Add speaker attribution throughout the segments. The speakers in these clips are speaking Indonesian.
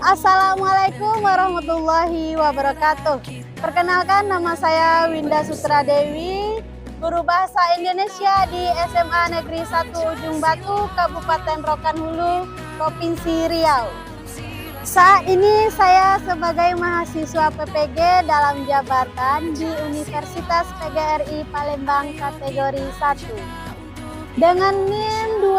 Speaker 1: Assalamualaikum warahmatullahi wabarakatuh. Perkenalkan, nama saya Winda Sutradewi, guru bahasa Indonesia di SMA Negeri 1 Ujung Batu, Kabupaten Rokan Hulu, Provinsi Riau. Saat ini saya sebagai mahasiswa PPG dalam jabatan di Universitas PGRI Palembang kategori 1. Dengan NIM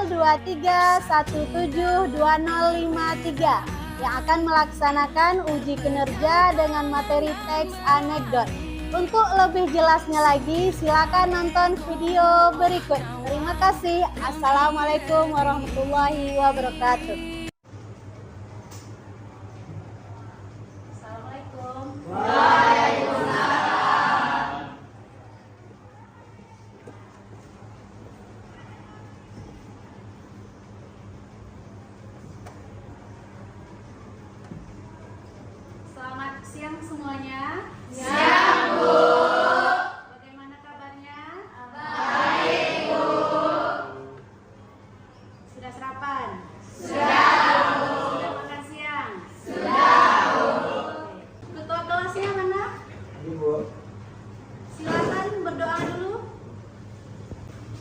Speaker 1: 2023172053 yang akan melaksanakan uji kinerja dengan materi teks anekdot. Untuk lebih jelasnya lagi, silakan nonton video berikut. Terima kasih. Assalamualaikum warahmatullahi wabarakatuh. Assalamualaikum. Waalaikumsalam. Selamat siang semuanya.
Speaker 2: Siang, Bu.
Speaker 1: Bagaimana kabarnya?
Speaker 2: Baik, Bu.
Speaker 1: Sudah sarapan?
Speaker 2: Sudah, Bu.
Speaker 1: Sudah makan siang?
Speaker 2: Sudah, Bu.
Speaker 1: Ketua kelasnya mana?
Speaker 3: Ini, Bu.
Speaker 1: Silakan berdoa dulu.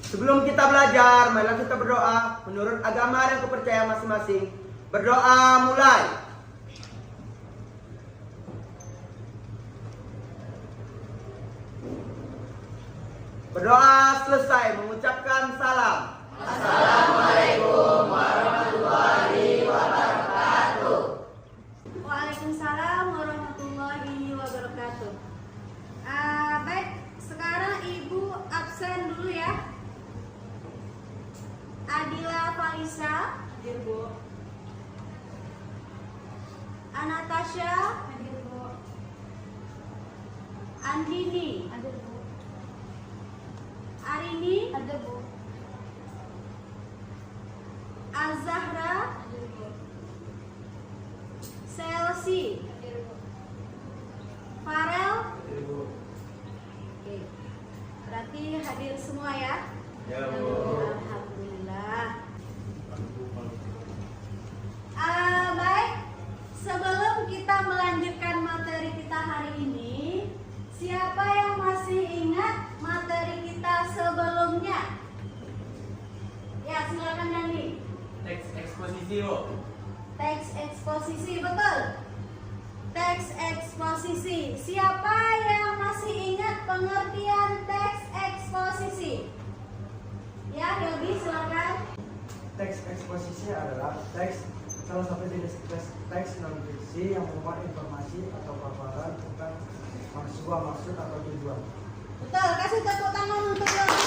Speaker 3: Sebelum kita belajar, marilah kita berdoa menurut agama dan kepercayaan masing-masing. Berdoa mulai. Berdoa selesai, mengucapkan salam.
Speaker 2: Assalamualaikum warahmatullahi wabarakatuh.
Speaker 1: Waalaikumsalam warahmatullahi wabarakatuh. Baik, sekarang Ibu absen dulu ya. Adila Falisa, hadir Bu. Anatasha, hadir Bu. Andini, hadir Bu. Arini, hadir Bu. Azahra, hadir Bu. Selsi, hadir Bu. Farel,
Speaker 3: Ini, Bu.
Speaker 1: oke. Berarti hadir semua ya?
Speaker 3: Ya, Bu.
Speaker 1: Alhamdulillah. Baik, sebelum kita melanjutkan materi kita hari ini, siapa yang masih ingat materi kita sebelumnya? Ya, silakan Dani.
Speaker 4: Teks eksposisi, Bu.
Speaker 1: Teks eksposisi, betul. Teks eksposisi. Siapa yang masih ingat pengertian teks eksposisi? Ya, Yogi, silakan.
Speaker 5: Teks eksposisi adalah salah satu jenis teks non fiksi yang memuat informasi atau paparan tentang sebuah maksud atau tujuan.
Speaker 1: Betul, kasih tepuk tangan untuk Yogi.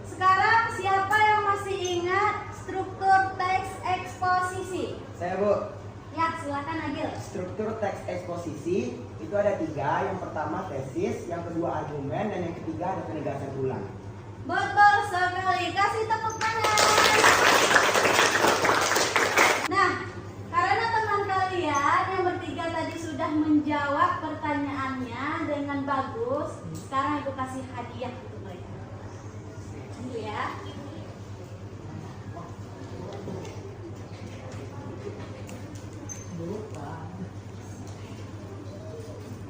Speaker 1: Sekarang siapa yang masih ingat struktur teks eksposisi?
Speaker 3: Saya, Bu.
Speaker 1: Ya, silakan Agil.
Speaker 3: Struktur teks eksposisi itu ada 3. Yang pertama tesis, yang kedua argumen, dan yang ketiga ada penegasan ulang.
Speaker 1: Betul sekali, kasih tepuk tangan. Nah, karena teman kalian yang bertiga tadi sudah menjawab pertanyaannya dengan bagus, sekarang aku kasih hadiah untuk mereka. Tunggu ya.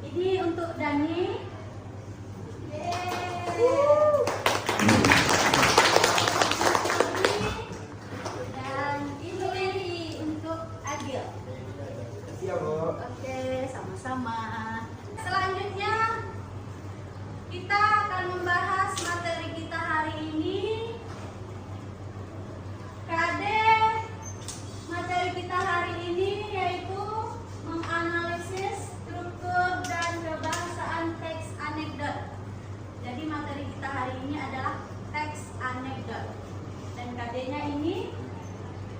Speaker 1: Ini untuk Dani. Dan ini untuk Agil.
Speaker 3: Siap, Bu.
Speaker 1: Oke, sama-sama. Selanjutnya kita akan membahas materi kita hari ini. Materi kita hari ini yaitu menganalisis struktur dan kebahasaan teks anekdot. Jadi materi kita hari ini adalah teks anekdot. Dan KD-nya ini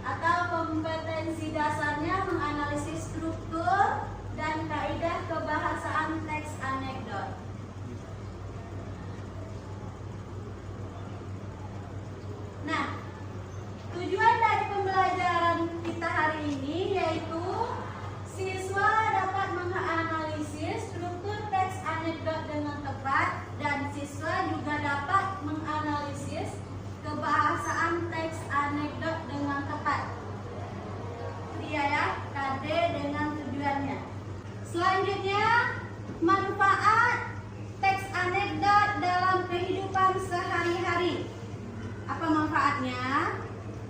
Speaker 1: atau kompetensi dasarnya menganalisis struktur dan kaidah kebahasaan teks anekdot. Nah, tujuan dari pembelajaran kita hari ini yaitu siswa dapat menganalisis struktur teks anekdot dengan tepat dan siswa juga dapat menganalisis kebahasaan teks anekdot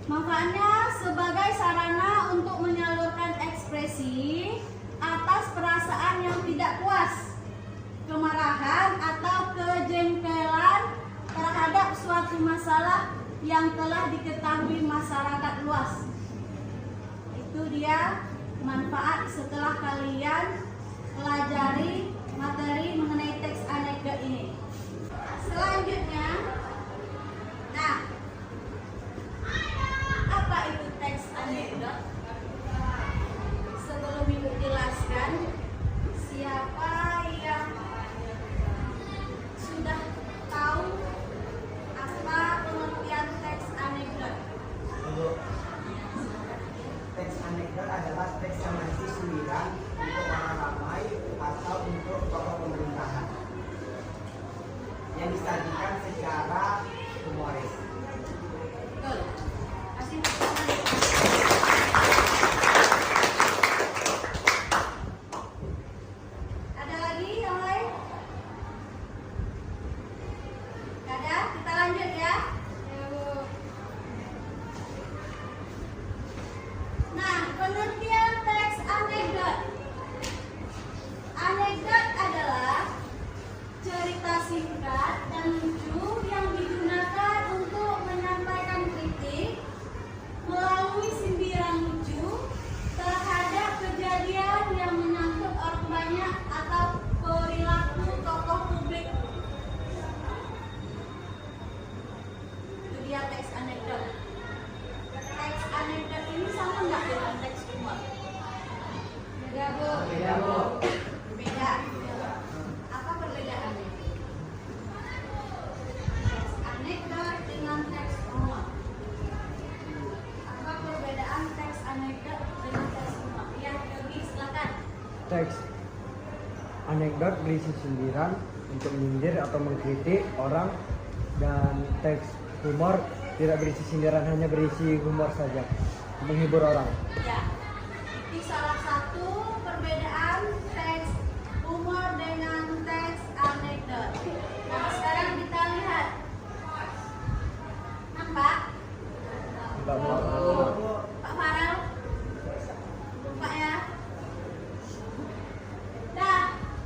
Speaker 1: Manfaatnya sebagai sarana untuk menyalurkan ekspresi atas perasaan yang tidak puas, kemarahan atau kejengkelan terhadap suatu masalah yang telah diketahui masyarakat luas. Itu dia manfaat setelah kalian pelajari materi mengenai teks anekdot ini. Selanjutnya, nah, apa itu teks anekdot? Sebelum Ibu jelaskan, siapa yang sudah tahu apa pengertian teks anekdot?
Speaker 3: Teks anekdot adalah teks yang berisi sindiran untuk orang ramai atau untuk tokoh pemerintahan yang disajikan secara humoris.
Speaker 1: Betul. Kasih ada lagi yang lain? Ada? Kita lanjut ya. Nah, pengertian teks anekdot. Anekdot adalah cerita singkat dan lucu yang digunakan untuk menyampaikan kritik melalui sindiran lucu terhadap kejadian yang menyangkut orang banyak atau perilaku tokoh publik. Itu dia teks anekdot. Teks anekdot ini sama nggak dengan teks humor? Beda, Bu.
Speaker 3: Beda, Bu.
Speaker 1: Beda. Apa perbedaannya? Teks anekdot dengan teks humor. Apa perbedaan teks anekdot dengan teks humor? Ya, Yogi, silakan.
Speaker 5: Teks anekdot berisi sindiran untuk menyindir atau mengkritik orang, dan teks humor tidak berisi sindiran, hanya berisi humor saja, menghibur orang.
Speaker 1: Ya, ini salah satu perbedaan teks humor dengan teks anekdot. Nah, sekarang kita lihat. Nampak?
Speaker 5: Tidak mau.
Speaker 1: Pak Farel? Lupa ya? Nah,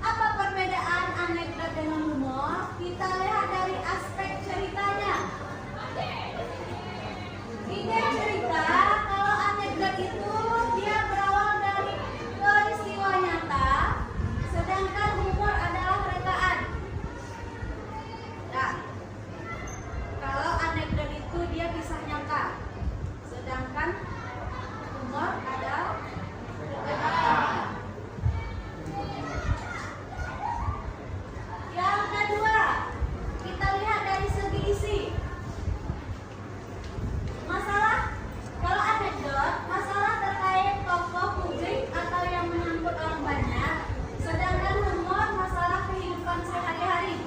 Speaker 1: apa perbedaan anekdot dengan humor? Kita lihat dari aspek ceritanya. Ide cerita, kalau anekdot itu dia berawal dari peristiwa nyata, sedangkan humor adalah rekaan. Nah, kalau anekdot itu dia kisah nyata, sedangkan humor adalah rekaan. Yang kedua, kita lihat dari segi isi. Masalah, kalau anekdot, masalah terkait tokoh publik atau yang menyangkut orang banyak, sedangkan humor masalah kehidupan sehari-hari.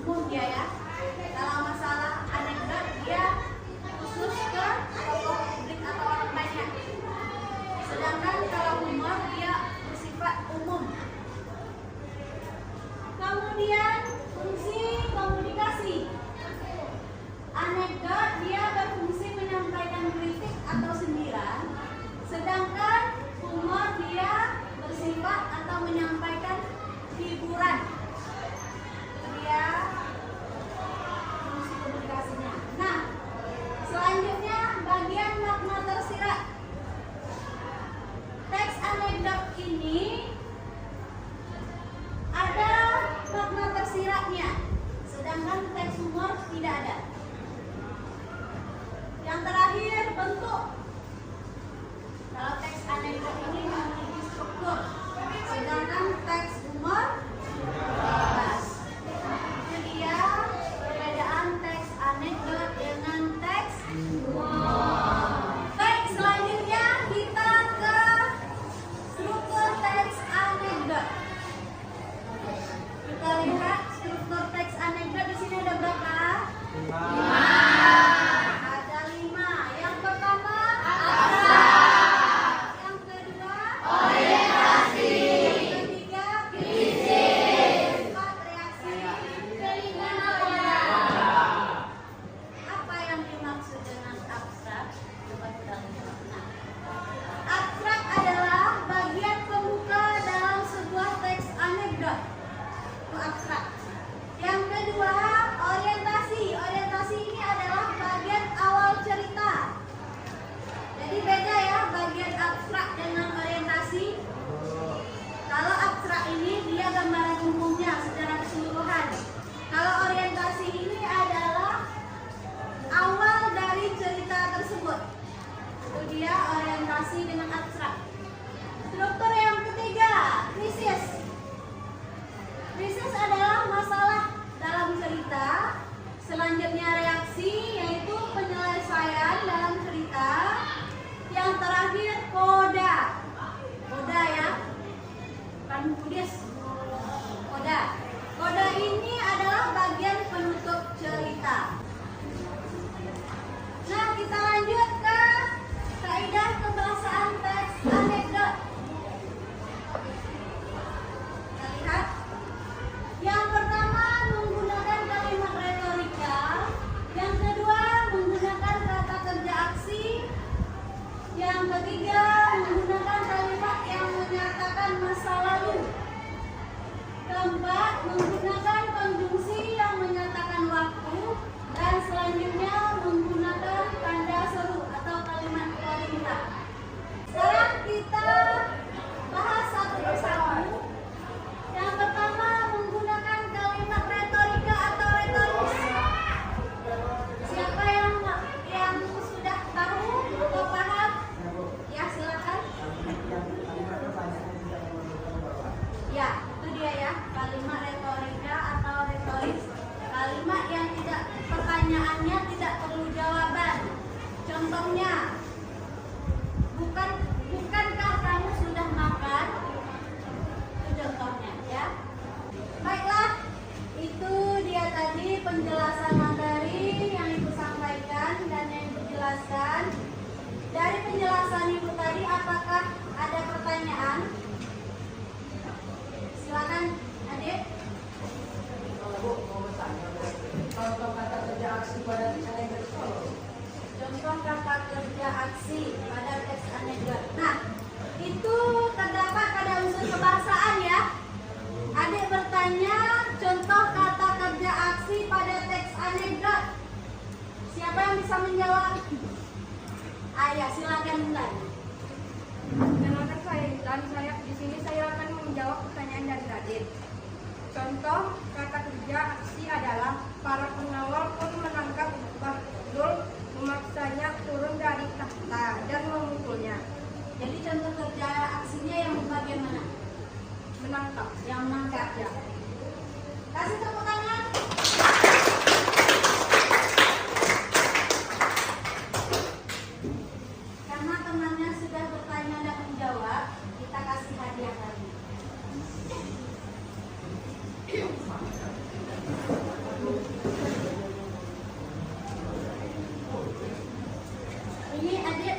Speaker 1: Umum dia ya. Kalau masalah anekdot dia khusus ke tokoh publik atau orang banyak. Sedangkan kalau humor dia bersifat umum. Kemudian fungsi komunikasi. Anekdot dia berfungsi menyampaikan kritik atau sindiran, sedangkan humor dia bersifat atau menyampaikan hiburan. Dia fungsi komunikasinya. Nah, selanjutnya bagian makna tersirat. Teks anekdot ini ada makna tersiratnya, sedangkan teks humor tidak ada. Yang terakhir, bentuk. Kalau teks anekdot ini memiliki struktur, sedangkan teks humor bebas. Itu dia perbedaan teks anekdot dengan teks humor. Baik, selanjutnya kita ke struktur teks anekdot. Kita lihat struktur teks anekdot di sini ada berapa? 5. Ada 5. Yang pertama, abstrak. Yang kedua, dia orientasi dengan abstrak. Struktur yang ketiga, krisis. Krisis adalah masalah dalam cerita. Selanjutnya reaksi, yaitu penyelesaian dalam cerita. Yang terakhir koda. Koda ya, bukan kudis. Koda. Koda ini adalah bagian penutup cerita. Nah, kita lanjut ke kaidah kebahasaan teks anekdot. Kita lihat. Yang pertama menggunakan kalimat retorika. Yang kedua menggunakan kata kerja aksi. Yang ketiga menggunakan kalimat yang menyatakan masa lalu. Keempat menggunakan konjungsi yang menyatakan waktu. Dan selanjutnya menggunakan tanda seru atau kalimat perintah. Sekarang kita bahas satu persatu. Yang pertama menggunakan kalimat retorika atau retoris. Siapa yang sudah tahu atau paham? Ya, silakan. Ya, itu dia ya, kalimat retorika atau retoris. Kalimat yang tidak, pertanyaannya tidak perlu jawaban. Contohnya, bukankah kamu sudah makan? Itu contohnya ya. Baiklah, itu dia tadi penjelasan materi yang Ibu sampaikan dan yang Ibu jelaskan. Dari penjelasan Ibu tadi, apakah ada pertanyaan? Silakan, Adik.
Speaker 2: Contoh kata kerja aksi pada teks anekdot.
Speaker 1: Contoh kata kerja aksi pada teks anekdot. Nah, itu terdapat pada unsur kebahasaan ya. Adik bertanya contoh kata kerja aksi pada teks anekdot. Siapa yang bisa menjawab? Ayah, silakan mulai.
Speaker 6: Perkenalkan saya di sini saya akan menjawab pertanyaan dari Radit. Contoh kata kerja aksi adalah para pengawal pun menangkap Bahdul, memaksanya turun dari tahta dan memukulnya.
Speaker 1: Jadi contoh kerja aksinya yang bagian mana?
Speaker 6: Menangkap.
Speaker 1: Yang menangkap ya. Kasih tepuk tangan. Karena temannya sudah bertanya dan menjawab, kita kasih hadiah lagi. Ini adik.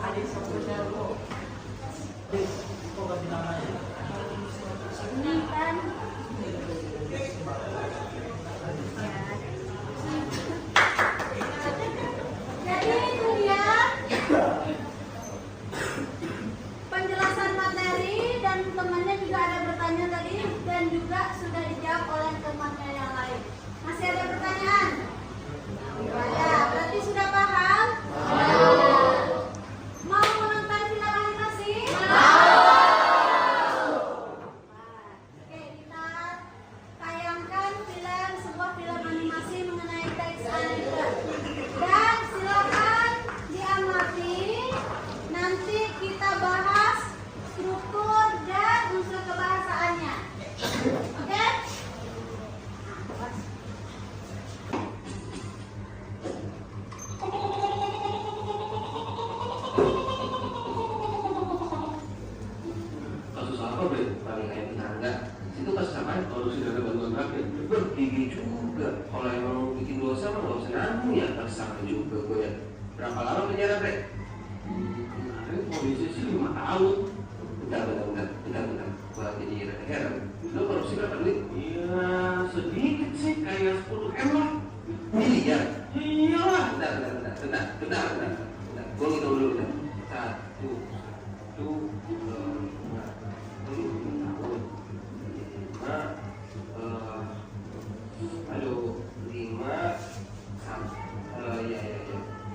Speaker 4: Adik sebutnya kok. Kok ganti namanya?
Speaker 1: Ini kan. Jadi itu dia penjelasan materi, dan temannya juga ada bertanya tadi dan juga sudah dijawab oleh temannya yang lain. Masih ada pertanyaan? Ada, berarti sudah paham? Mau menonton film animasi? Oke, kita tayangkan sebuah film animasi mengenai teks anekdot. Dan silakan diamati. Nanti kita bahas struktur dan unsur kebahasaannya. Oke?
Speaker 7: Kasus apa, Bre? Paling kayak tetangga. Situ kasus apa? Kalau sudah ada bantuan rakyat, bergigi juga. Kalau emang bikin dosa, mah nggak usah nanggung ya. Tersangka juga gue ya. Berapa lama penjara, Bre? Kemarin polisi sih 5 tahun. Bentar. Gua jadi heran. Lo korupsi berapa duit? Ya sedikit sih, kayak 10 M lah. Miliar? Iyalah. Bentar. Gue ngitung dulu, bentar. 5.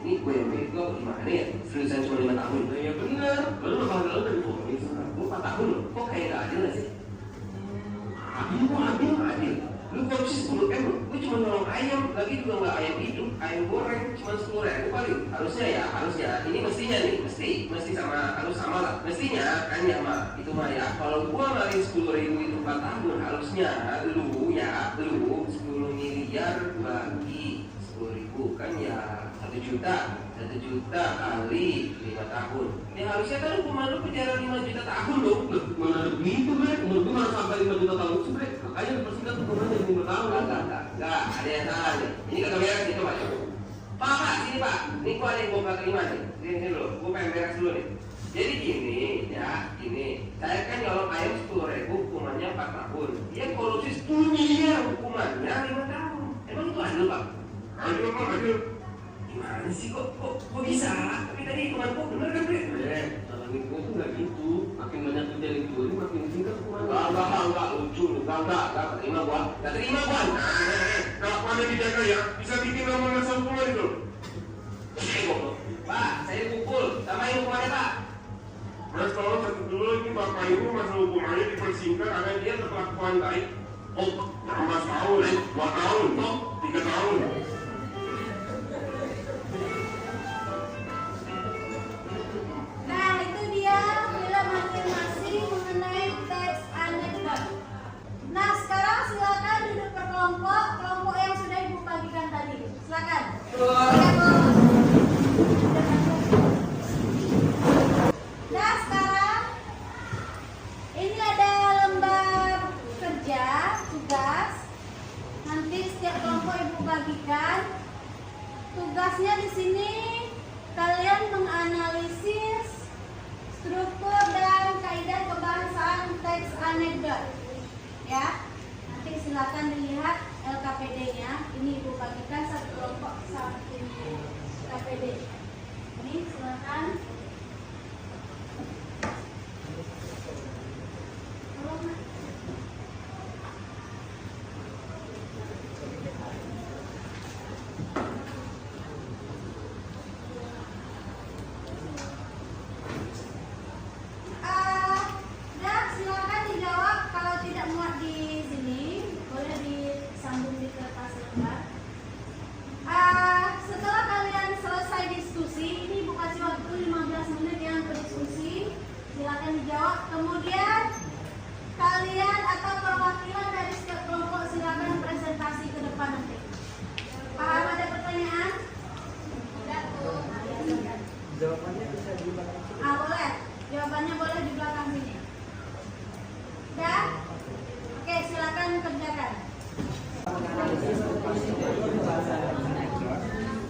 Speaker 7: Ini gue yang bego gimana ya? Seriusan cuma 5 tahun? Ya bener. Lalu lo dari polis, gue 4 tahun loh. Kok kayak gak adil gak sih? Adil. Lu korupsi 10 gue cuma nolong ayam, lagi juga nggak ayam hidup, ayam goreng, cuma 10.000 paling. Harusnya ini mestinya nih, mesti harus sama lah. Mestinya kan ya mah, itu mah ya. Kalau gua ngalih 10.000 itu 4 tahun, harusnya lu 10 miliar bagi 10.000 kan ya 1 juta kali 5 tahun. Ya harusnya kan hukuman lu penjara 5 juta tahun dong.
Speaker 4: Mana ada begitu, Bre? Menurut gue mana sampai 5 juta tahun sih, Bre? Makanya dipersingkat hukumannya 5 tahun.
Speaker 7: Enggak, ada yang salah nih. Ini kagak beres nih, coba. Pak, sini Pak. Ini kok ada yang gua nggak terima nih. Sini dulu, gua pengen beres dulu nih. Jadi gini. Saya kan nyolong ayam 10.000, hukumannya 4 tahun. Dia korupsi 10 miliar, hukumannya 5 tahun. Emang itu adil, Pak? Adil. Gimana sih kok bisa? Tapi tadi hitungan gua bener kan, Bre?
Speaker 4: Dalam hitungan itu nggak gitu. Makin banyak kejadian itu, makin singkat hukumannya.
Speaker 7: Enggak lucu, enggak terima gua.
Speaker 8: Kelakuannya dijaga ya, bisa bikin nama nggak hukuman itu.
Speaker 7: Pak, saya dipukul. Tambahin hukumannya, Pak.
Speaker 8: Mas tolong satu dulu, ini bapak ini masa hukumannya dipersingkat karena dia berkelakuan baik. Oh, 16 tahun, 2 tahun, 3 tahun.
Speaker 1: Nah, itu dia film afirmasi mengenai teks anekdot. Nah, sekarang silakan duduk per kelompok yang sudah Ibu bagikan tadi. Silakan. Nah, sekarang ini ada lembar kerja, tugas. Nanti setiap kelompok Ibu bagikan. Tugasnya di sini kalian menganalisis struktur dan kaidah pembahasan teks anekdot. Ya, nanti silakan dilihat LKPD-nya. Ini Ibu bagikan satu kelompok satu KPD. Ini silakan. Silakan dijawab. Kalau tidak muat di sini, boleh disambung di kertas lembar. Setelah kalian selesai diskusi, ini Ibu kasih waktu 15 menit yang berdiskusi. Silakan dijawab. Kemudian kalian atau perwakilan dari setiap kelompok silakan presentasi ke depan nanti. Paham ada pertanyaan? Tidak.
Speaker 5: Jawabannya bisa di belakang.
Speaker 1: Boleh. Jawabannya boleh di belakang sini. Ya? Oke, silakan kerjakan.
Speaker 3: Menganalisis struktur dari pembahasan anekdot.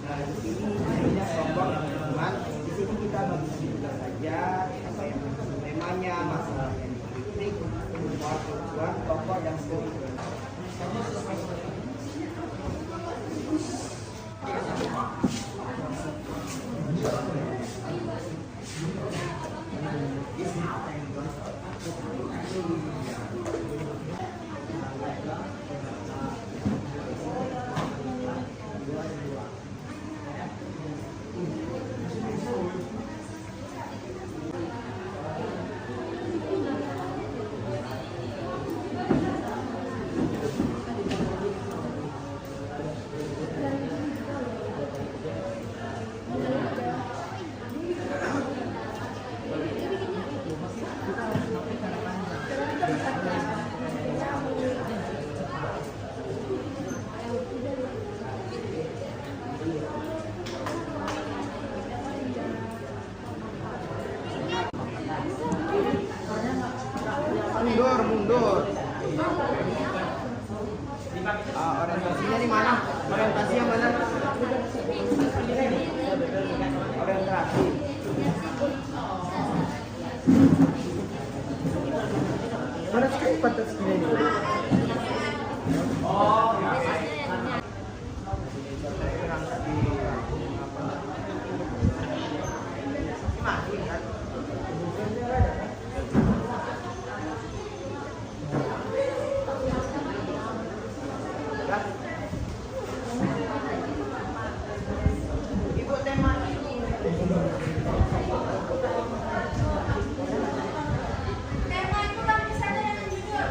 Speaker 3: Nah, di sini hanya kelompok teman. Di sini kita bagi tugas saja apa yang temanya, masalah yang dikritik, tujuan, tokoh dan seterusnya. Mundur. Orientasinya di mana? Orientasi yang mana? Orientasi. Mana sekali pantas ini?
Speaker 1: Tema itu kan bisa dengan judul.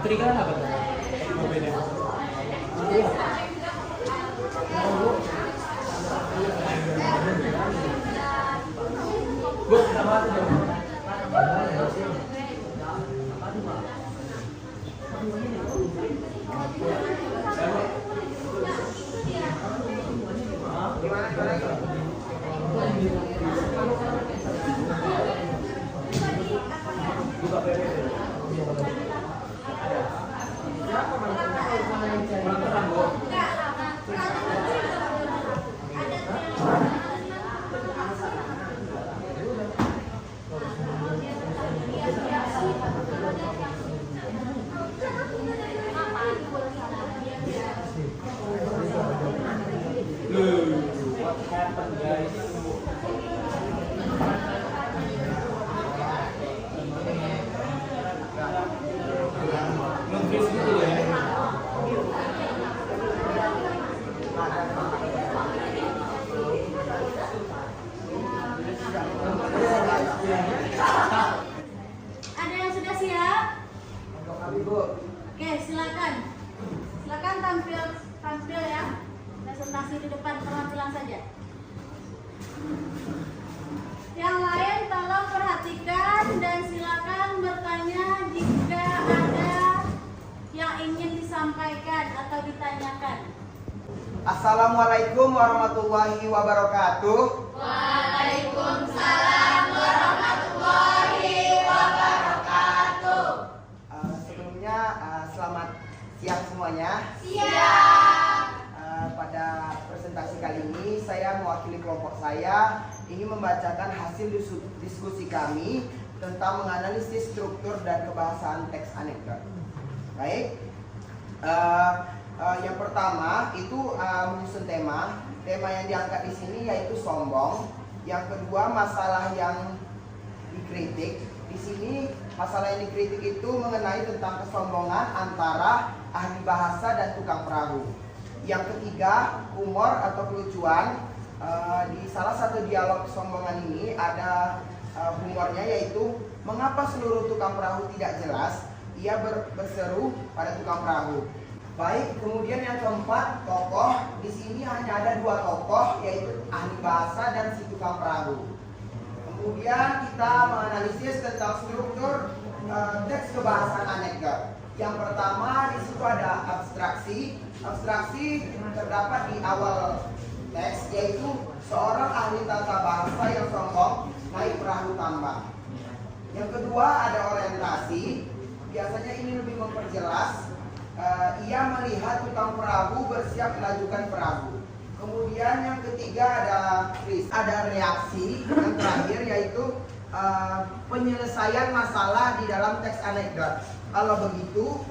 Speaker 9: Keterikalan apa tuh? Berbeda. Bu, nama tuh. What happened, guys? Nge-freeze gitu ya.
Speaker 1: Ada yang sudah siap?
Speaker 3: Untuk kami, Bu.
Speaker 1: Oke, silakan. Silakan tampil ya. Presentasi di depan penampilan saja. Yang lain tolong perhatikan dan silakan bertanya jika ada yang ingin disampaikan atau ditanyakan.
Speaker 3: Assalamualaikum warahmatullahi wabarakatuh.
Speaker 1: Waalaikumsalam warahmatullahi wabarakatuh.
Speaker 3: Sebelumnya selamat siang semuanya. Pada presentasi kali ini saya mewakili kelompok saya ingin membacakan hasil diskusi kami tentang menganalisis struktur dan kebahasaan teks anekdot. Baik, yang pertama itu menyusun tema yang diangkat di sini yaitu sombong. Yang kedua masalah yang dikritik. Di sini masalah yang dikritik itu mengenai tentang kesombongan antara ahli bahasa dan tukang perahu. Yang ketiga, humor atau kelucuan. Di salah satu dialog kesombongan ini ada humornya yaitu mengapa seluruh tukang perahu tidak jelas. Ia berseru pada tukang perahu. Baik, kemudian yang keempat, tokoh. Di sini hanya ada dua tokoh yaitu ahli bahasa dan si tukang perahu. Kemudian kita menganalisis tentang struktur teks kebahasaan anekdot. Yang pertama di situ ada abstraksi. Abstraksi terdapat di awal teks yaitu seorang ahli tata bahasa yang sombong naik perahu tambang. Yang kedua ada orientasi. Biasanya ini lebih memperjelas. Ia melihat tukang perahu bersiap melajukan perahu. Kemudian yang ketiga ada reaksi. Yang terakhir yaitu penyelesaian masalah di dalam teks anekdot. Kalau begitu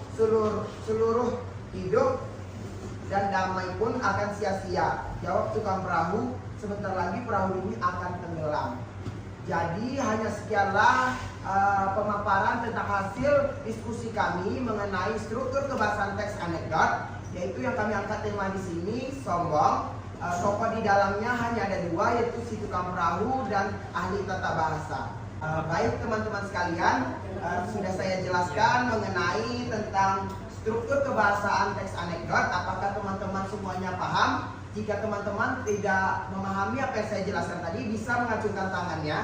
Speaker 3: seluruh hidup dan damai pun akan sia-sia. Jawab tukang perahu, sebentar lagi perahu ini akan tenggelam. Jadi hanya sekianlah pemaparan tentang hasil diskusi kami mengenai struktur kebahasaan teks anekdot, yaitu yang kami angkat tema di sini sombong. Tokoh di dalamnya hanya ada dua, yaitu si tukang perahu dan ahli tata bahasa. Baik teman-teman sekalian, sudah saya jelaskan mengenai tentang struktur kebahasaan teks anekdot. Apakah teman-teman semuanya paham? Jika teman-teman tidak memahami apa yang saya jelaskan tadi, bisa mengacungkan tangannya.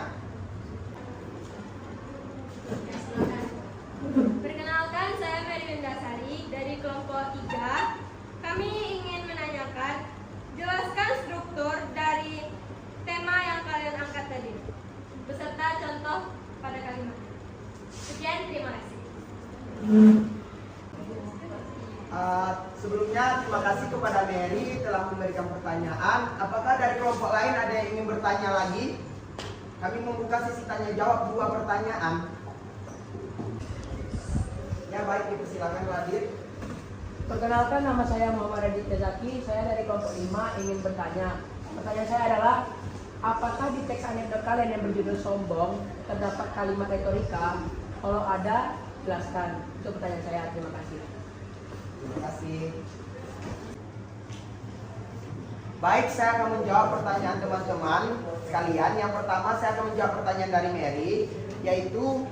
Speaker 6: Perkenalkan, saya Mary Windasari dari kelompok 3. Kami ingin menanyakan, jelaskan struktur dari tema yang kalian angkat tadi, beserta contoh pada kalimat. Sekian, terima kasih.
Speaker 3: Sebelumnya terima kasih kepada Mary telah memberikan pertanyaan. Apakah dari kelompok lain ada yang ingin bertanya lagi? Kami membuka sesi tanya jawab 2 pertanyaan. Ya baik, dipersilakan Radit.
Speaker 2: Perkenalkan, nama saya Muhammad Radit Yazaki. Saya dari kelompok 5 ingin bertanya. Pertanyaan saya adalah, apakah di teks anekdot kalian yang berjudul sombong terdapat kalimat retorika? Kalau ada, jelaskan. Itu pertanyaan saya. Terima kasih.
Speaker 3: Terima kasih. Baik, saya akan menjawab pertanyaan teman-teman sekalian. Yang pertama saya akan menjawab pertanyaan dari Mary, yaitu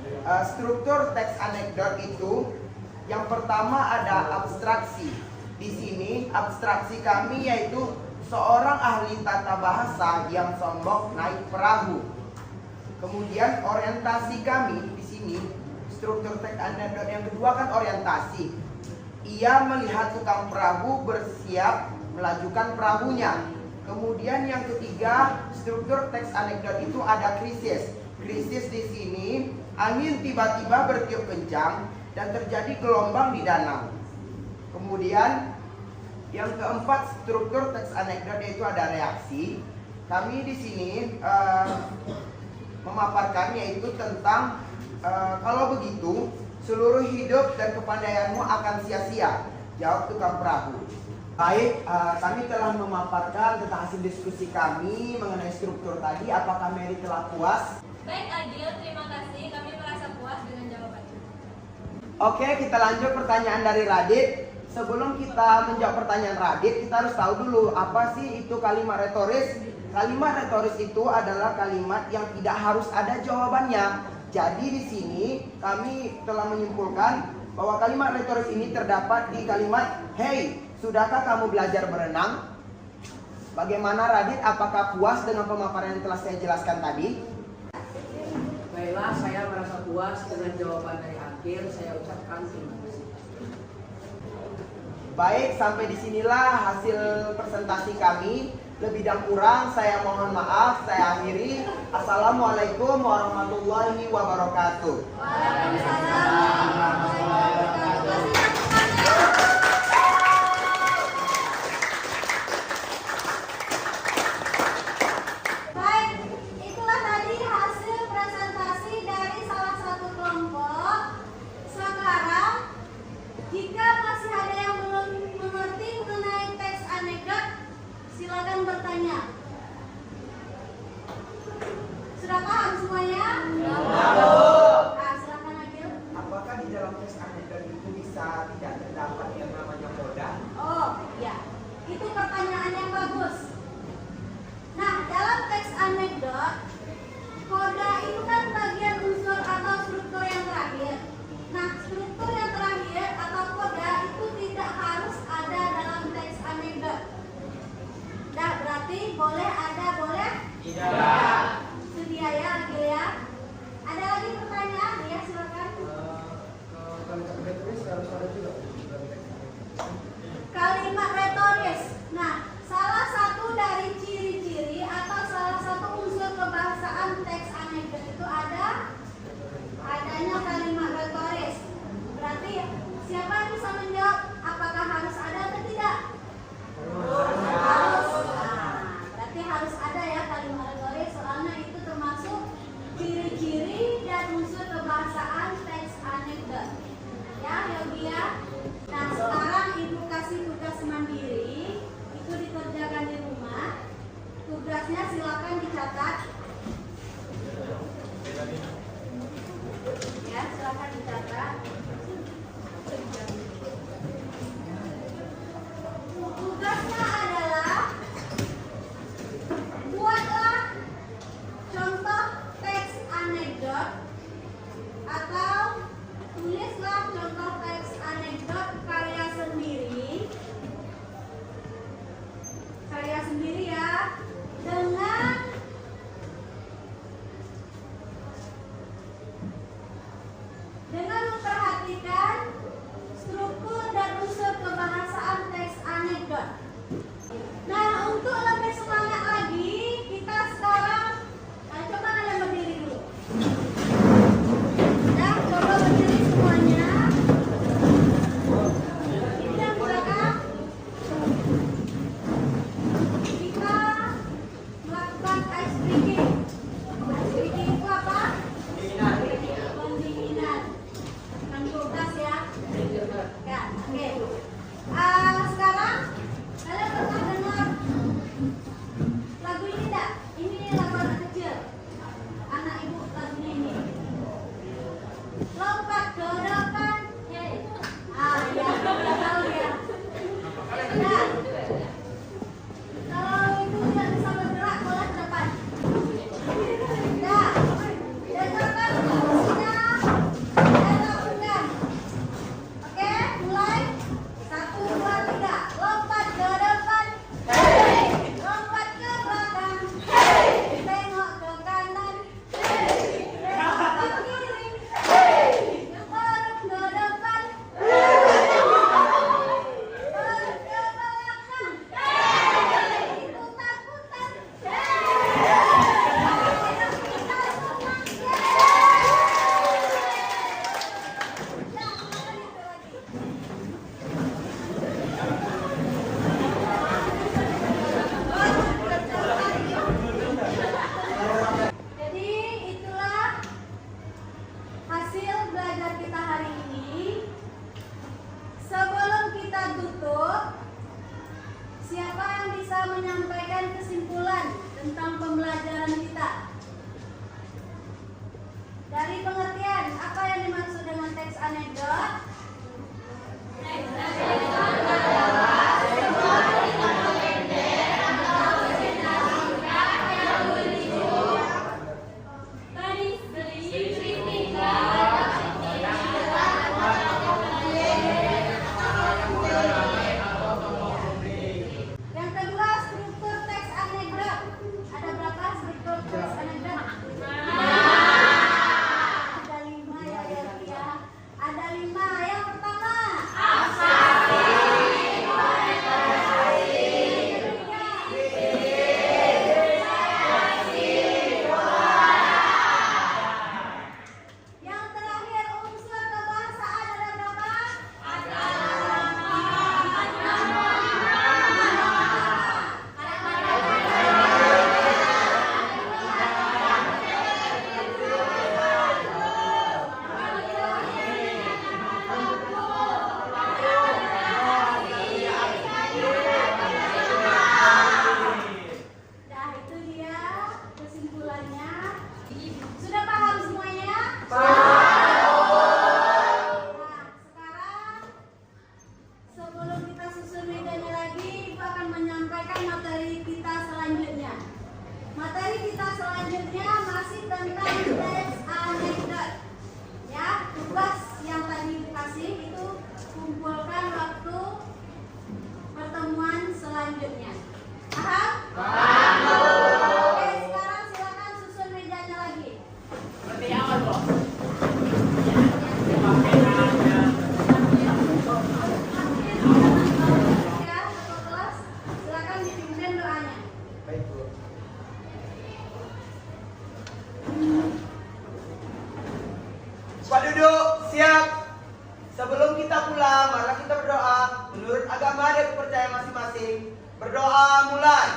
Speaker 3: struktur teks anekdot itu Yang pertama ada abstraksi. Di sini abstraksi kami yaitu seorang ahli tata bahasa yang sombong naik perahu. Kemudian orientasi kami di sini, struktur teks anekdot yang kedua kan orientasi. Ia melihat tukang perahu bersiap melajukan perahunya. Kemudian yang ketiga, struktur teks anekdot itu ada krisis. Krisis di sini, angin tiba-tiba bertiup kencang dan terjadi gelombang di danau. Kemudian yang keempat, struktur teks anekdot yaitu ada reaksi. Kami di sini memaparkan yaitu tentang kalau begitu seluruh hidup dan kepandaianmu akan sia-sia. Jawab tukang perahu. Baik, kami telah memaparkan tentang hasil diskusi kami mengenai struktur tadi. Apakah Mary telah puas?
Speaker 6: Baik Adil, terima kasih. Kami merasa puas dengan jawabannya.
Speaker 3: Oke, kita lanjut pertanyaan dari Radit. Sebelum kita menjawab pertanyaan Radit, kita harus tahu dulu apa sih itu kalimat retoris. Kalimat retoris itu adalah kalimat yang tidak harus ada jawabannya. Jadi di sini kami telah menyimpulkan bahwa kalimat retoris ini terdapat di kalimat hey, sudahkah kamu belajar berenang? Bagaimana Radit? Apakah puas dengan pemaparan yang telah saya jelaskan tadi?
Speaker 2: Baiklah, saya merasa puas dengan jawaban dari Akil. Saya ucapkan terima kasih.
Speaker 3: Baik, sampai disinilah hasil presentasi kami. Lebih dan kurang saya mohon maaf. Saya akhiri. Assalamualaikum warahmatullahi wabarakatuh.
Speaker 1: Baik, itulah tadi hasil presentasi dari salah satu kelompok. Sekarang, jika masih ada yang belum mengerti mengenai teks anekdot, silakan bertanya. Sudah paham semuanya? Nah, silakan Agil.
Speaker 3: Apakah di dalam teks anekdot itu bisa tidak terdapat yang namanya koda?
Speaker 1: Oh, ya. Itu pertanyaan yang bagus. Nah, dalam teks anekdot, koda itu kan bagian unsur atau struktur yang terakhir. Nah, struktur yang terakhir atau koda itu tidak harus ada dalam teks anekdot. Nah, berarti boleh ada, boleh? Tidak. Sedia ya, Agil ya? Ada lagi pertanyaan? Ya, silakan. Kalimat retoris. Nah, salah satu dari ciri-ciri atau salah satu unsur kebahasaan teks anekdot itu adanya kalimat retoris. Berarti siapa yang bisa menjawab apakah harus ada atau tidak? Harus. Nah, berarti harus ada ya kalimat retoris, soalnya itu termasuk ciri-ciri dan unsur kebahasaan teks anekdot. Ya, Yogi ya. Nah, sekarang Ibu kasih tugas mandiri, itu dikerjakan di rumah. Tugasnya silakan dicatat. Ya, silakan dicatat. Tugasnya adalah buatlah contoh teks anekdot atau tulislah contoh teks anekdot karya sendiri ya, dengan anekdot. Yang kedua, struktur teks anekdot. Ada berapa struktur teks anekdot? Ada 5 ya, ya. Ada 5. Yang pertama, yang terakhir, unsur kebahasaan ada berapa? Nah, itu dia kesimpulannya. Sudah paham semuanya? Nah, sekarang sebelum kita susun mejanya lagi, Ibu akan menyampaikan materi kita selanjutnya. Materi kita selanjutnya masih tentang teks anekdot. Ya, tugas yang tadi dikasih itu kumpulkan waktu pertemuan selanjutnya. Paham? Oke, sekarang silakan susun mejanya lagi. Ya, ketua kelas, silakan dipimpin doanya.
Speaker 3: Baik, Bu. Pak duduk, siap. Sebelum kita pulang, mari kita berdoa menurut agama dan kepercayaan masing-masing. Berdoa mulai.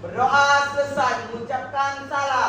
Speaker 3: Berdoa selesai mengucapkan salam.